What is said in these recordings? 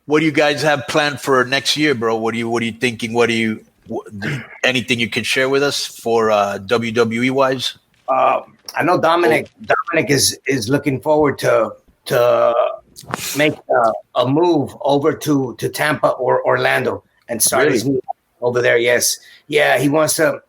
what do you guys have planned for next year, bro? What are you thinking? Anything you can share with us for WWE wise? I know Dominik is looking forward to make a move over to Tampa or Orlando and start his new over there. Yes, yeah, he wants to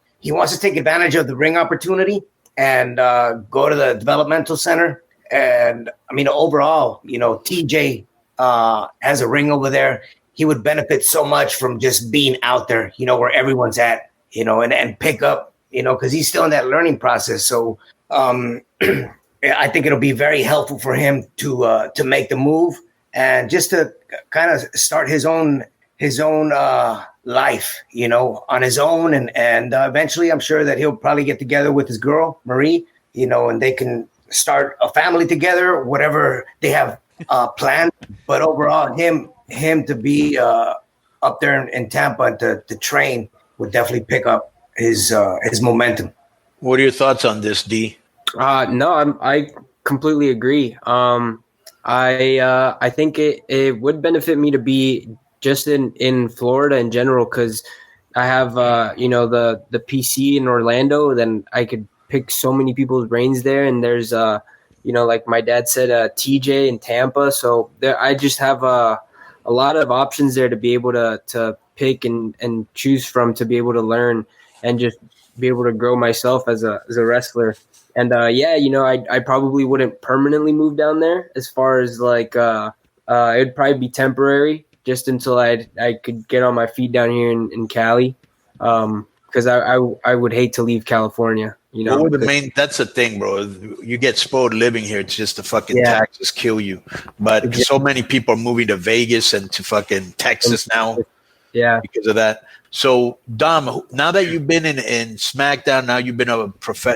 take advantage of the ring opportunity and go to the developmental center. And I mean, overall, TJ has a ring over there. He would benefit so much from just being out there, where everyone's at, and pick up, because he's still in that learning process. So I think it'll be very helpful for him to make the move and just to kind of start his own life, on his own. And eventually I'm sure that he'll probably get together with his girl, Marie, and they can start a family together, whatever they have planned. But overall, him to be up there in Tampa and to train would definitely pick up his momentum. What are your thoughts on this, D? No, I completely agree. I think it would benefit me to be just in Florida in general, because I have the PC in Orlando. Then I could pick so many people's brains there, and there's like my dad said, TJ in Tampa. So there, I just have a lot of options there to be able to pick and choose from, to be able to learn and just be able to grow myself as a wrestler. And I probably wouldn't permanently move down there, as far as like it'd probably be temporary, just until I could get on my feet down here in Cali, because I would hate to leave California. That's the thing, bro. You get spoiled living here. It's just the fucking taxes kill you. But so many people are moving to Vegas and to fucking Texas now. Yeah, because of that. So Dom, now that you've been in SmackDown, now you've been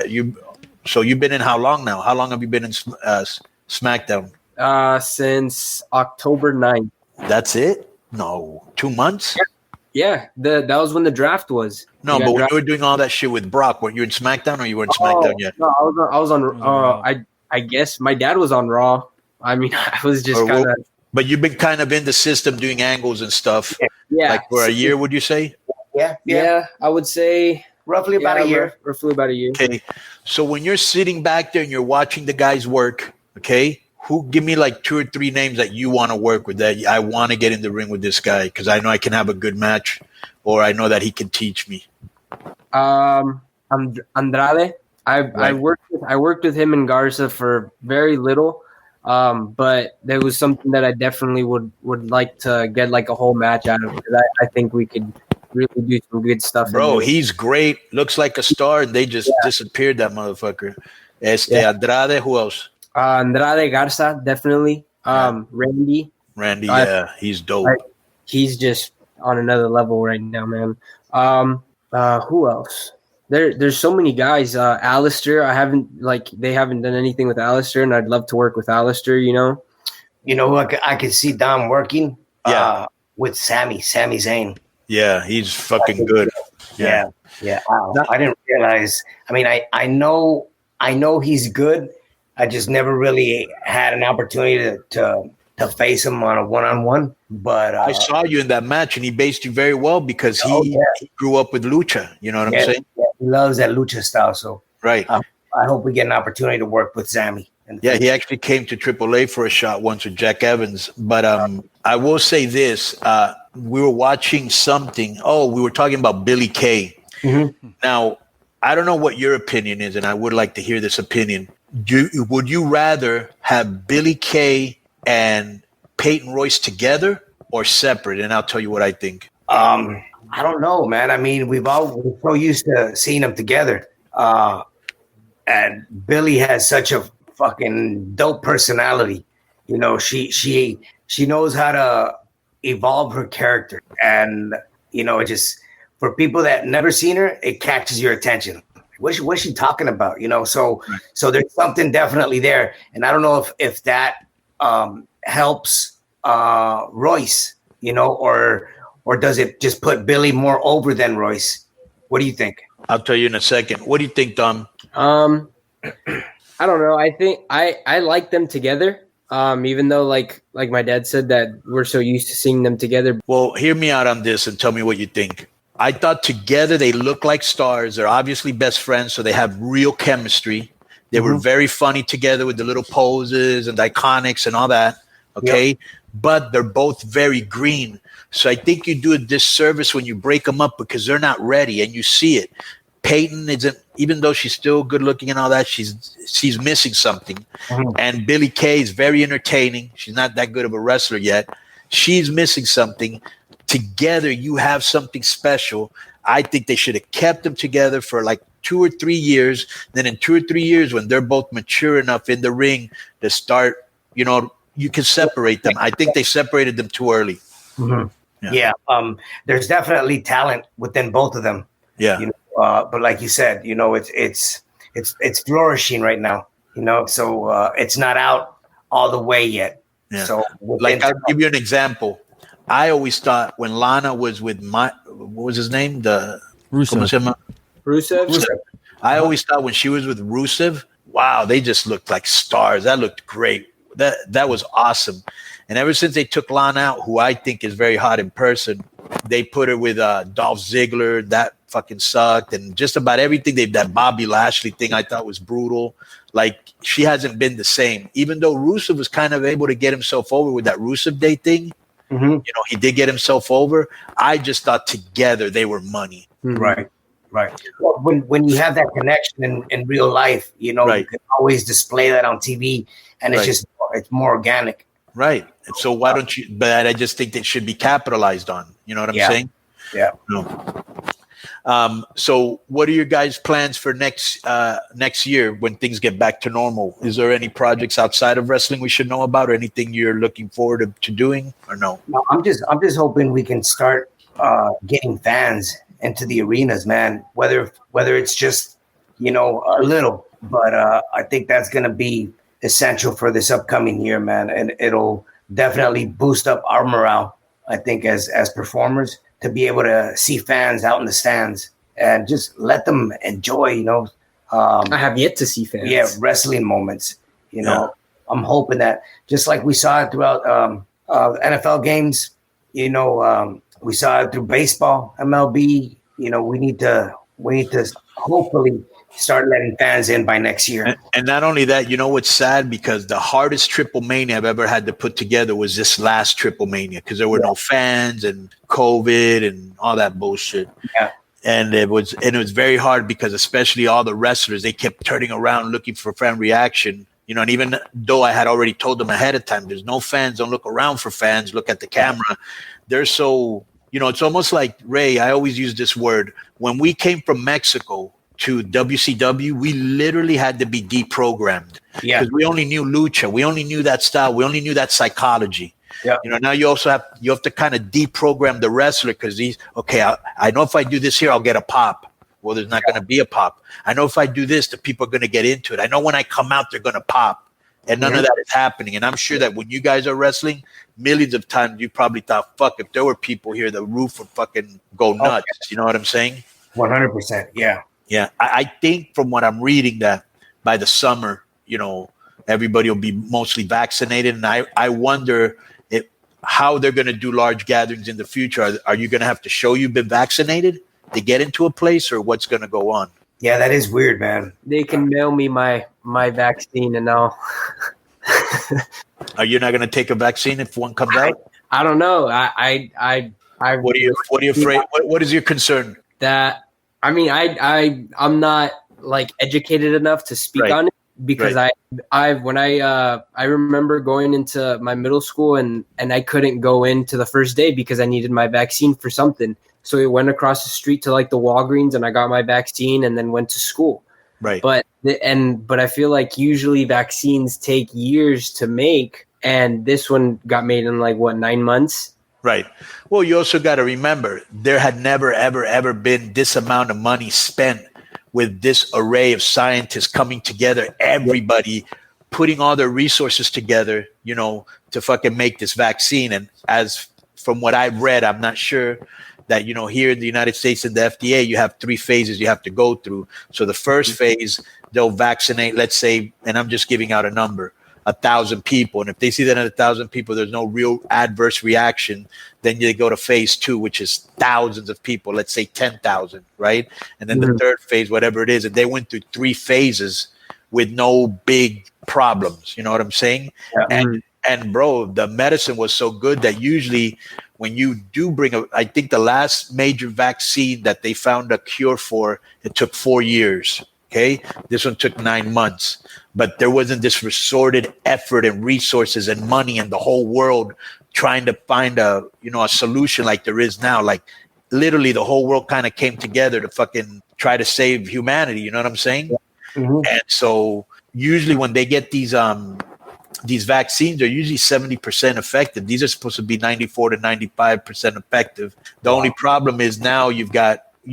you've been in how long now? How long have you been in SmackDown? Since October 9th. That's it? No, 2 months? Yeah. That was when the draft was. No, but when you were doing all that shit with Brock, were you in SmackDown or you weren't SmackDown yet? No, I was on. I guess my dad was on Raw. I mean, I was just kind of. But you've been kind of in the system doing angles and stuff. Yeah. Like for a year, would you say? Yeah. I would say roughly about a year. Roughly about a year. Okay. So when you're sitting back there and you're watching the guys work, okay, give me like 2 or 3 names that you want to work with, that I want to get in the ring with this guy because I know I can have a good match, or I know that he can teach me. Andrade. I worked with him and Garza for very little, but there was something that I definitely would like to get like a whole match out of, because I think we could really do some good stuff. Bro, he's great. Looks like a star, and they just disappeared that motherfucker. Andrade, who else? Andrade, Garza, definitely. Randy, he's dope. He's just on another level right now, man. Who else? There's so many guys. Alistair, they haven't done anything with Alistair, and I'd love to work with Alistair. Who I could see Dom working. With Sami Zayn. Yeah, he's fucking good. Yeah. I didn't realize. I mean, I know he's good. I just never really had an opportunity to face him on a one-on-one. But I saw you in that match, and he based you very well because he grew up with lucha. You know what I'm saying? Yeah, he loves that lucha style. So right. I hope we get an opportunity to work with Sami. Yeah, he actually came to AAA for a shot once with Jack Evans. But I will say this: we were watching something. Oh, we were talking about Billy Kay. Mm-hmm. Now, I don't know what your opinion is, and I would like to hear this opinion. Would you rather have Billy Kay and Peyton Royce together or separate? And I'll tell you what I think. I don't know, man. I mean, we're so used to seeing them together. And Billy has such a fucking dope personality. She knows how to evolve her character. And, it just, for people that never seen her, it catches your attention. What's she talking about? So there's something definitely there. And I don't know if that helps Royce, or does it just put Billy more over than Royce? What do you think? I'll tell you in a second. What do you think, Dom? I don't know. I think I like them together. Even though like my dad said that we're so used to seeing them together. Well, hear me out on this and tell me what you think. I thought together they look like stars. They're obviously best friends, so they have real chemistry. They were very funny together with the little poses and iconics and all that. Okay. Yep. But they're both very green. So I think you do a disservice when you break them up because they're not ready and you see it. Peyton isn't, even though she's still good looking and all that, she's missing something. And Billie Kay is very entertaining. She's not that good of a wrestler yet. She's missing something. Together, you have something special. I think they should have kept them together for like 2 or 3 years. Then in 2 or 3 years, when they're both mature enough in the ring to start, you know, you can separate them. I think they separated them too early. Yeah. There's definitely talent within both of them. Yeah. You know, but like you said, you know, it's flourishing right now. You know, so it's not out all the way yet. Yeah. So like I'll give you an example. I always thought when Lana was with what was his name? The Rusev. I always thought when she was with Rusev, wow, they just looked like stars. That looked great. That was awesome. And ever since they took Lana out, who I think is very hot in person, they put her with Dolph Ziggler. That fucking sucked. And just about everything that Bobby Lashley thing I thought was brutal. Like she hasn't been the same. Even though Rusev was kind of able to get himself over with that Rusev Day thing. You know, he did get himself over. I just thought together they were money. Right. Well, when you have that connection in real life, you know, you can always display that on TV, and it's more organic. Right. And so why don't you? But I just think that should be capitalized on. You know what I'm saying? Yeah. No. So what are your guys' plans for next year when things get back to normal? Is there any projects outside of wrestling we should know about, or anything you're looking forward to doing, or no? No, I'm just hoping we can start getting fans into the arenas, man. Whether it's just, you know, a little, but I think that's going to be essential for this upcoming year, man, and it'll definitely boost up our morale. I think as performers, to be able to see fans out in the stands and just let them enjoy, you know. I have yet to see fans. Yeah, wrestling moments. You know, I'm hoping that just like we saw it throughout NFL games, you know, we saw it through baseball, MLB. You know, we need to hopefully start letting fans in by next year. And not only that, you know what's sad? Because the hardest Triple Mania I've ever had to put together was this last Triple Mania, because there were no fans and COVID and all that bullshit. Yeah. And it was very hard because especially all the wrestlers, they kept turning around looking for fan reaction. You know, and even though I had already told them ahead of time, there's no fans, don't look around for fans, look at the camera. They're so, you know, it's almost like, Ray, I always use this word. When we came from Mexico to WCW, we literally had to be deprogrammed. Yeah. Because we only knew lucha. We only knew that style. We only knew that psychology. Yeah. You know, now you have to kind of deprogram the wrestler because I know if I do this here, I'll get a pop. Well, there's not going to be a pop. I know if I do this, the people are going to get into it. I know when I come out, they're going to pop. And none of that is happening. And I'm sure that when you guys are wrestling, millions of times you probably thought, fuck, if there were people here, the roof would fucking go nuts. You know what I'm saying? 100%. Yeah. Yeah. I think from what I'm reading that by the summer, you know, everybody will be mostly vaccinated. And I wonder how they're going to do large gatherings in the future. Are you going to have to show you've been vaccinated to get into a place, or what's going to go on? Yeah, that is weird, man. They can mail me my vaccine and I'll. Are you not going to take a vaccine if one comes out? I don't know. I What are you afraid? What is your concern? That, I mean, I'm not like educated enough to speak on it, because when I remember going into my middle school and I couldn't go into the first day because I needed my vaccine for something. So we went across the street to like the Walgreens and I got my vaccine and then went to school. Right. But I feel like usually vaccines take years to make, and this one got made in like 9 months. Right. Well, you also got to remember there had never, ever, ever been this amount of money spent with this array of scientists coming together, everybody putting all their resources together, you know, to fucking make this vaccine. And as from what I've read, I'm not sure that, you know, here in the United States in the FDA, you have 3 phases you have to go through. So the first phase, they'll vaccinate, let's say, and I'm just giving out a number, 1,000 people. And if they see that in 1,000 people, there's no real adverse reaction, then you go to phase 2, which is thousands of people, let's say 10,000, right? And then the third phase, whatever it is, and they went through 3 phases with no big problems. You know what I'm saying? Yeah. And bro, the medicine was so good that usually when you do I think the last major vaccine that they found a cure for, it took 4 years. Okay. This one took 9 months, but there wasn't this resorted effort and resources and money and the whole world trying to find a solution like there is now. Like literally the whole world kind of came together to fucking try to save humanity. You know what I'm saying? Mm-hmm. And so usually when they get these vaccines, are usually 70% effective. These are supposed to be 94 to 95% effective. The only problem is now you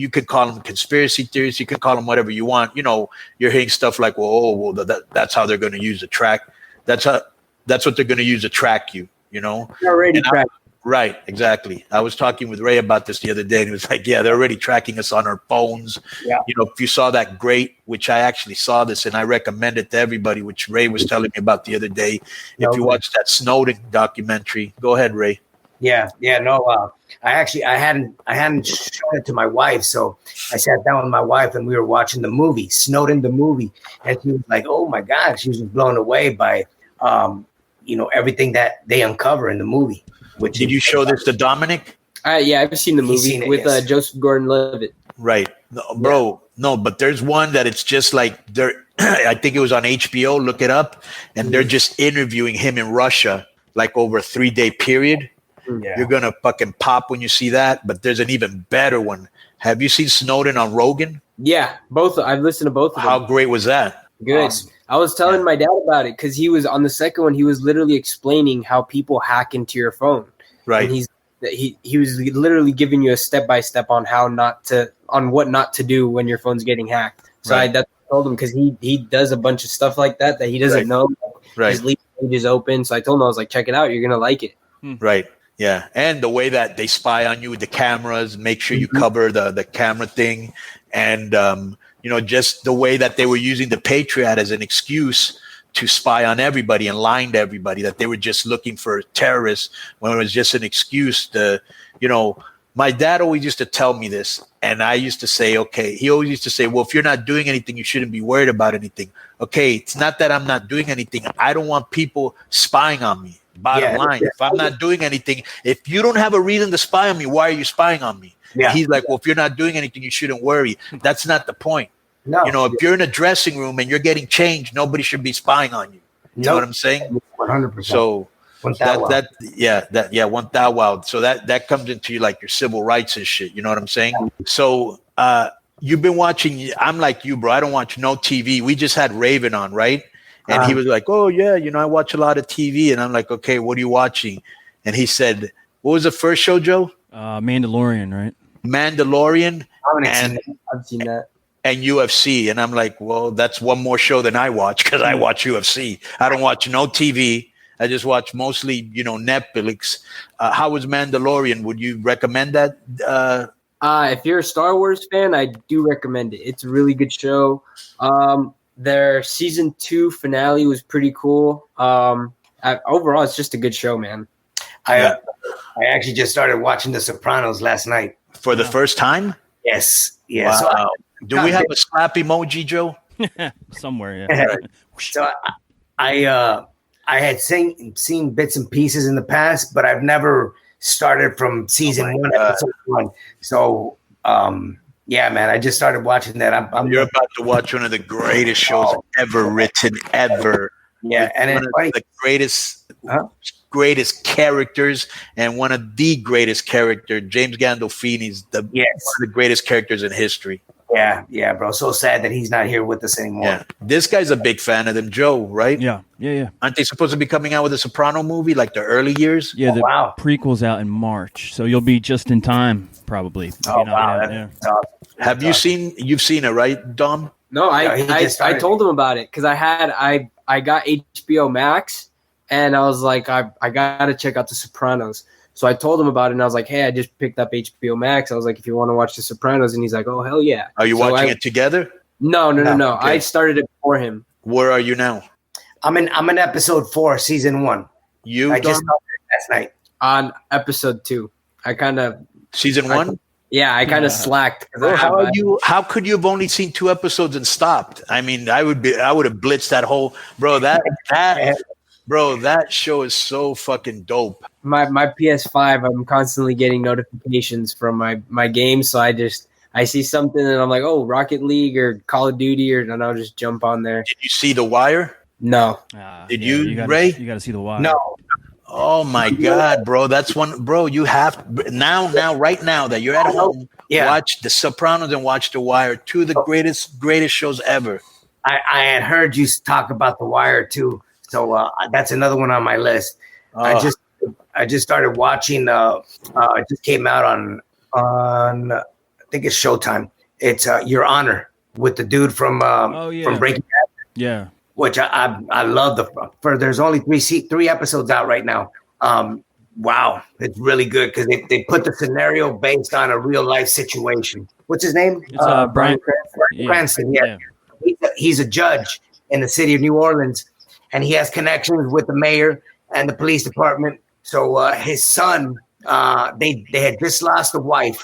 could call them conspiracy theories. You can call them whatever you want. You're hearing stuff like, that's how they're going to use to track. That's what they're going to use to track you, They're already tracked. Right, exactly. I was talking with Ray about this the other day, and he was like, yeah, they're already tracking us on our phones. Yeah. If you saw that great, which I actually saw this, and I recommend it to everybody, which Ray was telling me about the other day. If you watch that Snowden documentary, go ahead, Ray. Yeah, no, I hadn't shown it to my wife, so I sat down with my wife and we were watching the movie, Snowden the movie, and she was like, "Oh my God," she was blown away by, everything that they uncover in the movie. Did you show this to Dominik? Yeah, I've seen the movie with yes. Joseph Gordon-Levitt. Right, no, bro. No, but there's one that it's just like I think it was on HBO. Look it up, and they're just interviewing him in Russia, like over a 3-day period. Yeah. You're gonna fucking pop when you see that. But there's an even better one. Have you seen Snowden on Rogan? Yeah, both. I've listened to both of them. How great was that? Good. Awesome. I was telling my dad about it because he was on the second one. He was literally explaining how people hack into your phone. Right. And he was literally giving you a step by step on what not to do when your phone's getting hacked. So I told him because he does a bunch of stuff like that he doesn't know. Right. His lead page is open. So I told him, I was like, check it out. You're gonna like it. Right. Yeah, and the way that they spy on you with the cameras, make sure you cover the camera thing, and just the way that they were using the Patriot as an excuse to spy on everybody and lying to everybody that they were just looking for terrorists when it was just an excuse to, my dad always used to tell me this, and I used to say, okay, he always used to say, well, if you're not doing anything, you shouldn't be worried about anything. Okay, it's not that I'm not doing anything. I don't want people spying on me. Bottom line, if I'm not doing anything, if you don't have a reason to spy on me, why are you spying on me? Yeah. He's like, well, if you're not doing anything, you shouldn't worry. That's not the point. No. If you're in a dressing room and you're getting changed, nobody should be spying on you. You know what I'm saying? 100%. So want that wild. So that comes into like your civil rights and shit. You know what I'm saying? So you've been watching. I'm like you, bro. I don't watch no TV. We just had Raven on, right? And he was like, oh, yeah, I watch a lot of TV. And I'm like, okay, what are you watching? And he said, what was the first show, Joe? Mandalorian, right? Mandalorian. I've seen that. And UFC. And I'm like, well, that's one more show than I watch because I watch UFC. I don't watch no TV. I just watch mostly, Netflix. How was Mandalorian? Would you recommend that? If you're a Star Wars fan, I do recommend it. It's a really good show. Their season 2 finale was pretty cool. Overall, it's just a good show, man. I actually just started watching The Sopranos last night. For the first time? Yes. Yeah. Wow. Do we have a slap emoji, Joe? Somewhere, yeah. So I had seen bits and pieces in the past, but I've never started from season 1, episode 1. So yeah, man, I just started watching that. You're about to watch one of the greatest shows ever written, ever. Yeah, and one of the greatest characters, and one of the greatest characters. James Gandolfini's one of the greatest characters in history. Yeah, bro. So sad that he's not here with us anymore. Yeah, this guy's a big fan of them, Joe. Right? Yeah. Aren't they supposed to be coming out with a Soprano movie like the early years? Yeah, the prequel's out in March, so you'll be just in time, probably. Oh wow! Have you seen? You've seen it, right, Dom? No, I told him about it because I got HBO Max, and I was like, I gotta check out The Sopranos. So I told him about it, and I was like, hey, I just picked up HBO Max. I was like, if you want to watch The Sopranos, and he's like, oh hell yeah. Are you watching it together? No. Okay. I started it before him. Where are you now? I'm in episode 4, season 1. You I just Dom? started last night. On episode 2. I kind of Season 1? I kind of slacked. Bro, how could you have only seen 2 episodes and stopped? I mean, I would have blitzed that whole that show is so fucking dope. My PS5, I'm constantly getting notifications from my game, so I see something and I'm like, oh, Rocket League or Call of Duty, and I'll just jump on there. Did you see The Wire? No. Did you, gotta, Ray? You got to see The Wire. No. Oh my God, bro! That's one, bro. You have now, right now that you're at home, watch The Sopranos and watch The Wire. 2 of the greatest shows ever. I had heard you talk about The Wire too, so that's another one on my list. I just started watching. It just came out on I think it's Showtime. It's Your Honor with the dude from from Breaking Bad. Yeah. Which I love there's only 3 episodes out right now. Wow, it's really good because they put the scenario based on a real life situation. What's his name? It's Bryan Cranston. Yeah. He's a judge in the city of New Orleans, and he has connections with the mayor and the police department. So his son, they had just lost a wife.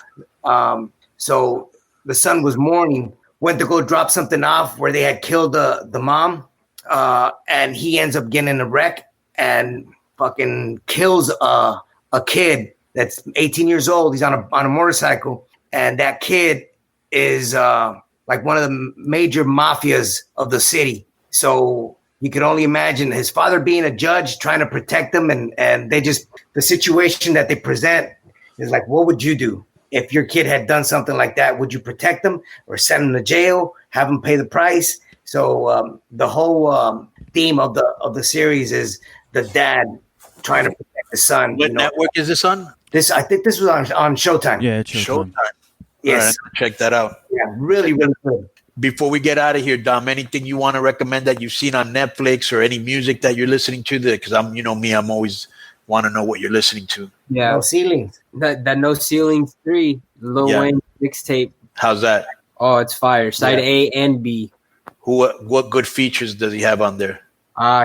So the son was mourning, went to go drop something off where they had killed the mom. And he ends up getting in a wreck and fucking kills a kid that's 18 years old. He's on a motorcycle, and that kid is like one of the major mafias of the city. So you can only imagine his father being a judge trying to protect them, and the situation that they present is like, what would you do if your kid had done something like that? Would you protect them or send them to jail, have them pay the price? So the whole theme of the series is the dad trying to protect the son. What network is this on? I think this was on Showtime. Yeah, it's Showtime. Yes. Right, check that out. Yeah, really, really good. Before we get out of here, Dom, anything you want to recommend that you've seen on Netflix or any music that you're listening to? Because I'm always want to know what you're listening to. Yeah. No Ceilings. That No Ceilings 3, Lil Wayne mixtape. How's that? Oh, it's fire. Side A and B. What good features does he have on there?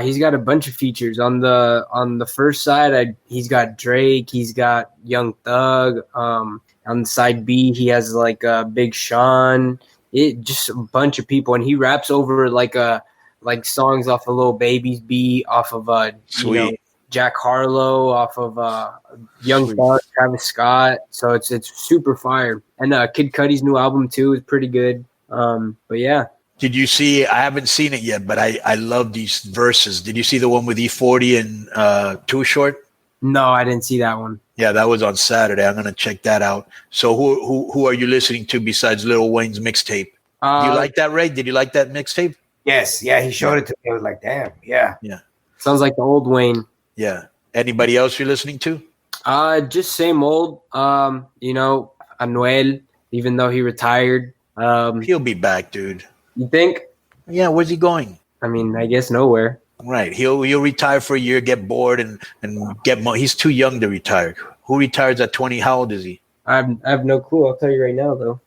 He's got a bunch of features on the first side. He's got Drake. He's got Young Thug. On side B, he has like Big Sean. Just a bunch of people, and he raps over like songs off of Lil Baby's beat, off of Jack Harlow, off of Young Thug, Travis Scott. So it's super fire. And Kid Cudi's new album too is pretty good. But yeah. Did you see? I haven't seen it yet, but I love these verses. Did you see the one with E40 and Too Short? No, I didn't see that one. Yeah, that was on Saturday. I'm gonna check that out. So who are you listening to besides Lil Wayne's mixtape? Do you like that, Ray? Did you like that mixtape? Yes, yeah, he showed it to me. I was like, damn, yeah. Sounds like the old Wayne. Yeah. Anybody else you're listening to? Just same old. Anuel, even though he retired. He'll be back, dude. You think? Yeah, where's he going? I mean, I guess nowhere. Right. He'll retire for a year, get bored, and get more. He's too young to retire. Who retires at 20? How old is he? I have no clue. I'll tell you right now, though.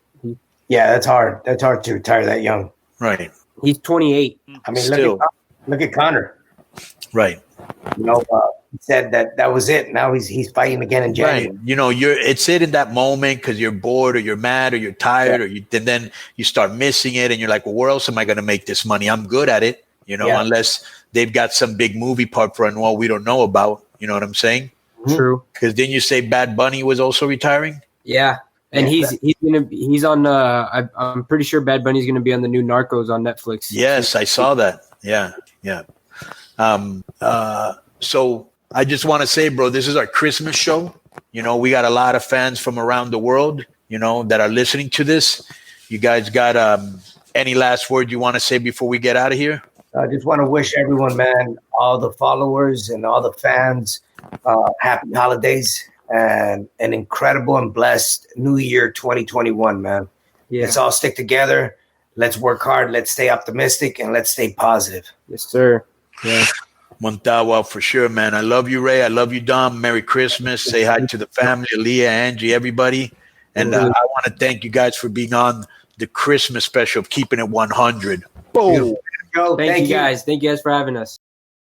Yeah, that's hard. That's hard to retire that young. Right. He's 28. I mean, look at Connor. Right. He said that was it. Now he's fighting again in January. Right. It's it in that moment because you're bored or you're mad or you're tired and then you start missing it and you're like, well, where else am I going to make this money? I'm good at it, unless they've got some big movie part for Anuel we don't know about. You know what I'm saying? True. Because didn't you say Bad Bunny was also retiring? Yeah. And he's on. I'm pretty sure Bad Bunny's gonna be on the new Narcos on Netflix. Yes, I saw that. Yeah. So I just want to say, bro, this is our Christmas show. We got a lot of fans from around the world, that are listening to this. You guys got any last word you want to say before we get out of here? I just want to wish everyone, man, all the followers and all the fans, happy holidays and an incredible and blessed New Year 2021, man. Yeah. Let's all stick together. Let's work hard. Let's stay optimistic and let's stay positive. Yes, sir. Yeah. Montawa, for sure, man. I love you, Ray. I love you, Dom. Merry Christmas. Say hi to the family, Leah, Angie, everybody. And I want to thank you guys for being on the Christmas special of Keeping It 100. Boom. Thank you guys. Thank you guys for having us.